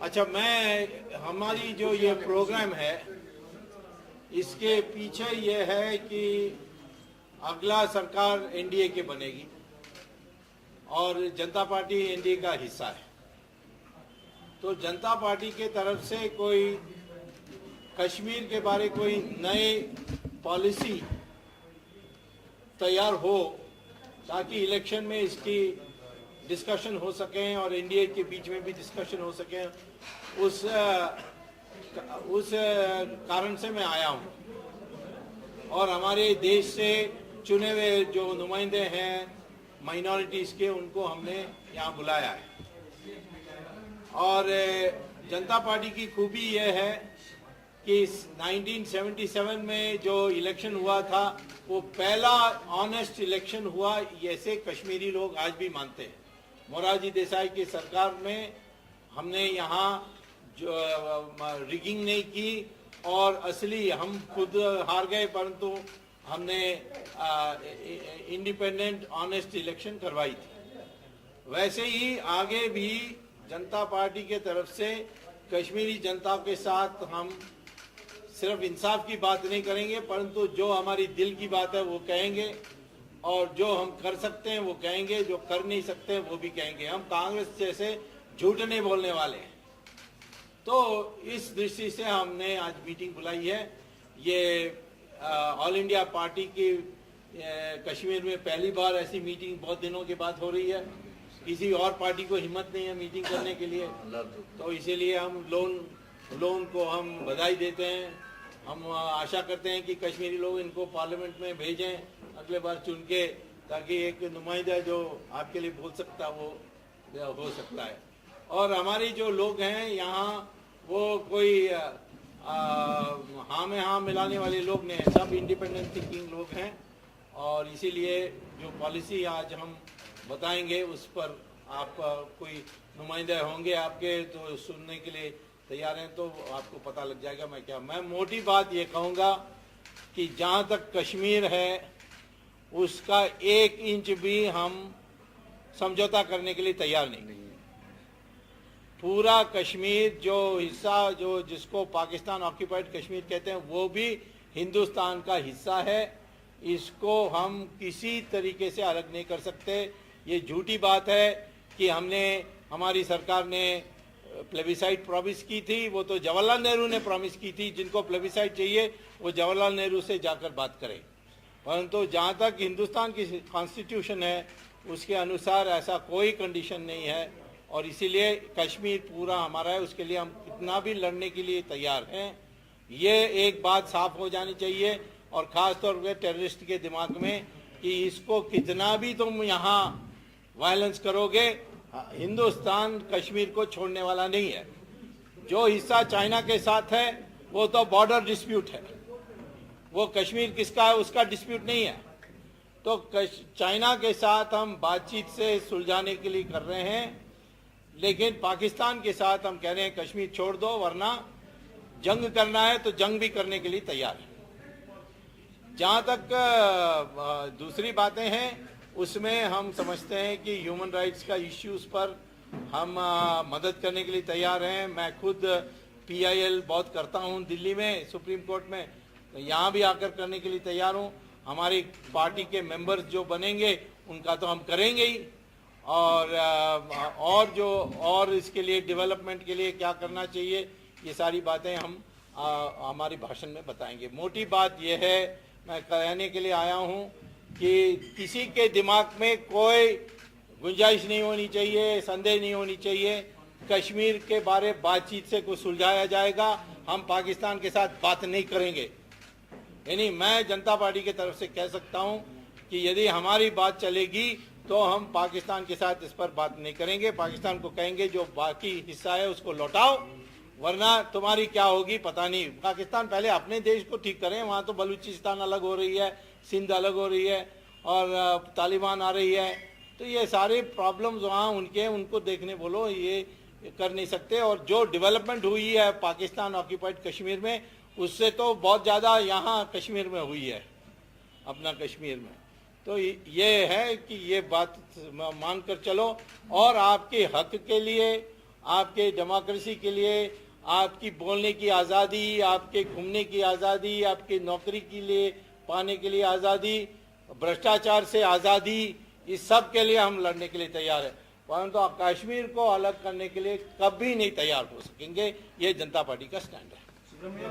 अच्छा, हमारी जो ये प्रोग्राम है इसके पीछे ये है कि अगला सरकार एनडीए की बनेगी और जनता पार्टी एनडीए का हिस्सा है। तो जनता पार्टी के तरफ से कोई कश्मीर के बारे कोई नए पॉलिसी तैयार हो ताकि इलेक्शन में इसकी डिस्कशन हो सके और एनडीए के बीच में भी डिस्कशन हो सके, उस कारण से मैं आया हूं। और हमारे देश से चुने हुए जो नुमाइंदे हैं माइनॉरिटीज के, उनको हमने यहाँ बुलाया है। और जनता पार्टी की खूबी यह है कि 1977 में जो इलेक्शन हुआ था वो पहला ऑनेस्ट इलेक्शन हुआ, ऐसे कश्मीरी लोग आज भी मानते हैं। मोरारजी देसाई की सरकार में हमने यहाँ जो रिगिंग नहीं की और असली हम खुद हार गए, परंतु हमने इंडिपेंडेंट ऑनेस्ट इलेक्शन करवाई थी। वैसे ही आगे भी जनता पार्टी के तरफ से कश्मीरी जनता के साथ हम सिर्फ इंसाफ की बात नहीं करेंगे, परंतु जो हमारी दिल की बात है वो कहेंगे और जो हम कर सकते हैं वो कहेंगे, जो कर नहीं सकते वो भी कहेंगे। हम कांग्रेस जैसे झूठ नहीं बोलने वाले हैं। तो इस दृष्टि से हमने आज मीटिंग बुलाई है। ये ऑल इंडिया पार्टी की कश्मीर में पहली बार ऐसी मीटिंग बहुत दिनों के बाद हो रही है। किसी और पार्टी को हिम्मत नहीं है मीटिंग करने के लिए, तो इसीलिए हम लोन को हम बधाई देते हैं। हम आशा करते हैं कि कश्मीरी लोग इनको पार्लियामेंट में भेजें अगले बार चुन के, ताकि एक नुमाइंदा जो आपके लिए बोल सकता वो हो सकता है। और हमारी जो लोग हैं यहाँ वो कोई हाँ में हाँ मिलाने वाले लोग नहीं हैं, सब इंडिपेंडेंट थिंकिंग लोग हैं। और इसीलिए जो पॉलिसी आज हम बताएंगे उस पर आप कोई नुमाइंदे होंगे आपके तो सुनने के लिए तैयार हैं, तो आपको पता लग जाएगा मैं मोटी बात ये कहूँगा कि जहाँ तक कश्मीर है उसका 1 इंच भी हम समझौता करने के लिए तैयार नहीं। पूरा कश्मीर जो हिस्सा जिसको पाकिस्तान ऑक्यूपाइड कश्मीर कहते हैं वो भी हिंदुस्तान का हिस्सा है। इसको हम किसी तरीके से अलग नहीं कर सकते। ये झूठी बात है कि हमारी सरकार ने प्लेबिसाइट प्रॉमिस की थी, वो तो जवाहरलाल नेहरू ने प्रॉमिस की थी। जिनको प्लेबिसाइट चाहिए वो जवाहरलाल नेहरू से जाकर बात करें। परंतु जहाँ तक हिंदुस्तान की कॉन्स्टिट्यूशन है उसके अनुसार ऐसा कोई कंडीशन नहीं है और इसीलिए कश्मीर पूरा हमारा है, उसके लिए हम कितना भी लड़ने के लिए तैयार हैं। ये एक बात साफ हो जानी चाहिए और ख़ास तौर पर टेररिस्ट के दिमाग में कि इसको कितना भी तुम यहाँ वायलेंस करोगे, हिंदुस्तान कश्मीर को छोड़ने वाला नहीं है। जो हिस्सा चाइना के साथ है वो तो बॉर्डर डिस्प्यूट है, वो कश्मीर किसका है उसका डिस्प्यूट नहीं है। तो चाइना के साथ हम बातचीत से सुलझाने के लिए कर रहे हैं, लेकिन पाकिस्तान के साथ हम कह रहे हैं कश्मीर छोड़ दो, वरना जंग करना है तो जंग भी करने के लिए तैयार है। जहाँ तक दूसरी बातें हैं उसमें हम समझते हैं कि ह्यूमन राइट्स का इश्यूज पर हम मदद करने के लिए तैयार हैं। मैं खुद PIL बहुत करता हूँ दिल्ली में, सुप्रीम कोर्ट में, तो यहाँ भी आकर करने के लिए तैयार हूँ। हमारी पार्टी के मेंबर्स जो बनेंगे उनका तो हम करेंगे ही, और इसके लिए डेवलपमेंट के लिए क्या करना चाहिए ये सारी बातें हम हमारी भाषण में बताएंगे। मोटी बात यह है, मैं कहने के लिए आया हूँ कि किसी के दिमाग में कोई गुंजाइश नहीं होनी चाहिए, संदेह नहीं होनी चाहिए। कश्मीर के बारे बातचीत से कुछ सुलझाया जाएगा, हम पाकिस्तान के साथ बात नहीं करेंगे। यानी मैं जनता पार्टी की तरफ से कह सकता हूं कि यदि हमारी बात चलेगी तो हम पाकिस्तान के साथ इस पर बात नहीं करेंगे। पाकिस्तान को कहेंगे जो बाकी हिस्सा है उसको लौटाओ, वरना तुम्हारी क्या होगी पता नहीं। पाकिस्तान पहले अपने देश को ठीक करें, वहाँ तो बलूचिस्तान अलग हो रही है, सिंध अलग हो रही है और तालिबान आ रही है, तो ये सारे प्रॉब्लम्स वहाँ उनके, उनको देखने बोलो, ये कर नहीं सकते। और जो डेवलपमेंट हुई है पाकिस्तान ऑक्यूपाइड कश्मीर में उससे तो बहुत ज़्यादा यहाँ कश्मीर में हुई है, अपना कश्मीर में। तो ये है कि ये बात मान कर चलो और आपके हक के लिए आपके डेमोक्रेसी के लिए, आपकी बोलने की आज़ादी, आपके घूमने की आज़ादी, आपकी नौकरी के लिए पाने के लिए आज़ादी, भ्रष्टाचार से आज़ादी, इस सब के लिए हम लड़ने के लिए तैयार है। परंतु तो कश्मीर को अलग करने के लिए कभी नहीं तैयार हो सकेंगे। ये जनता पार्टी का स्टैंड है।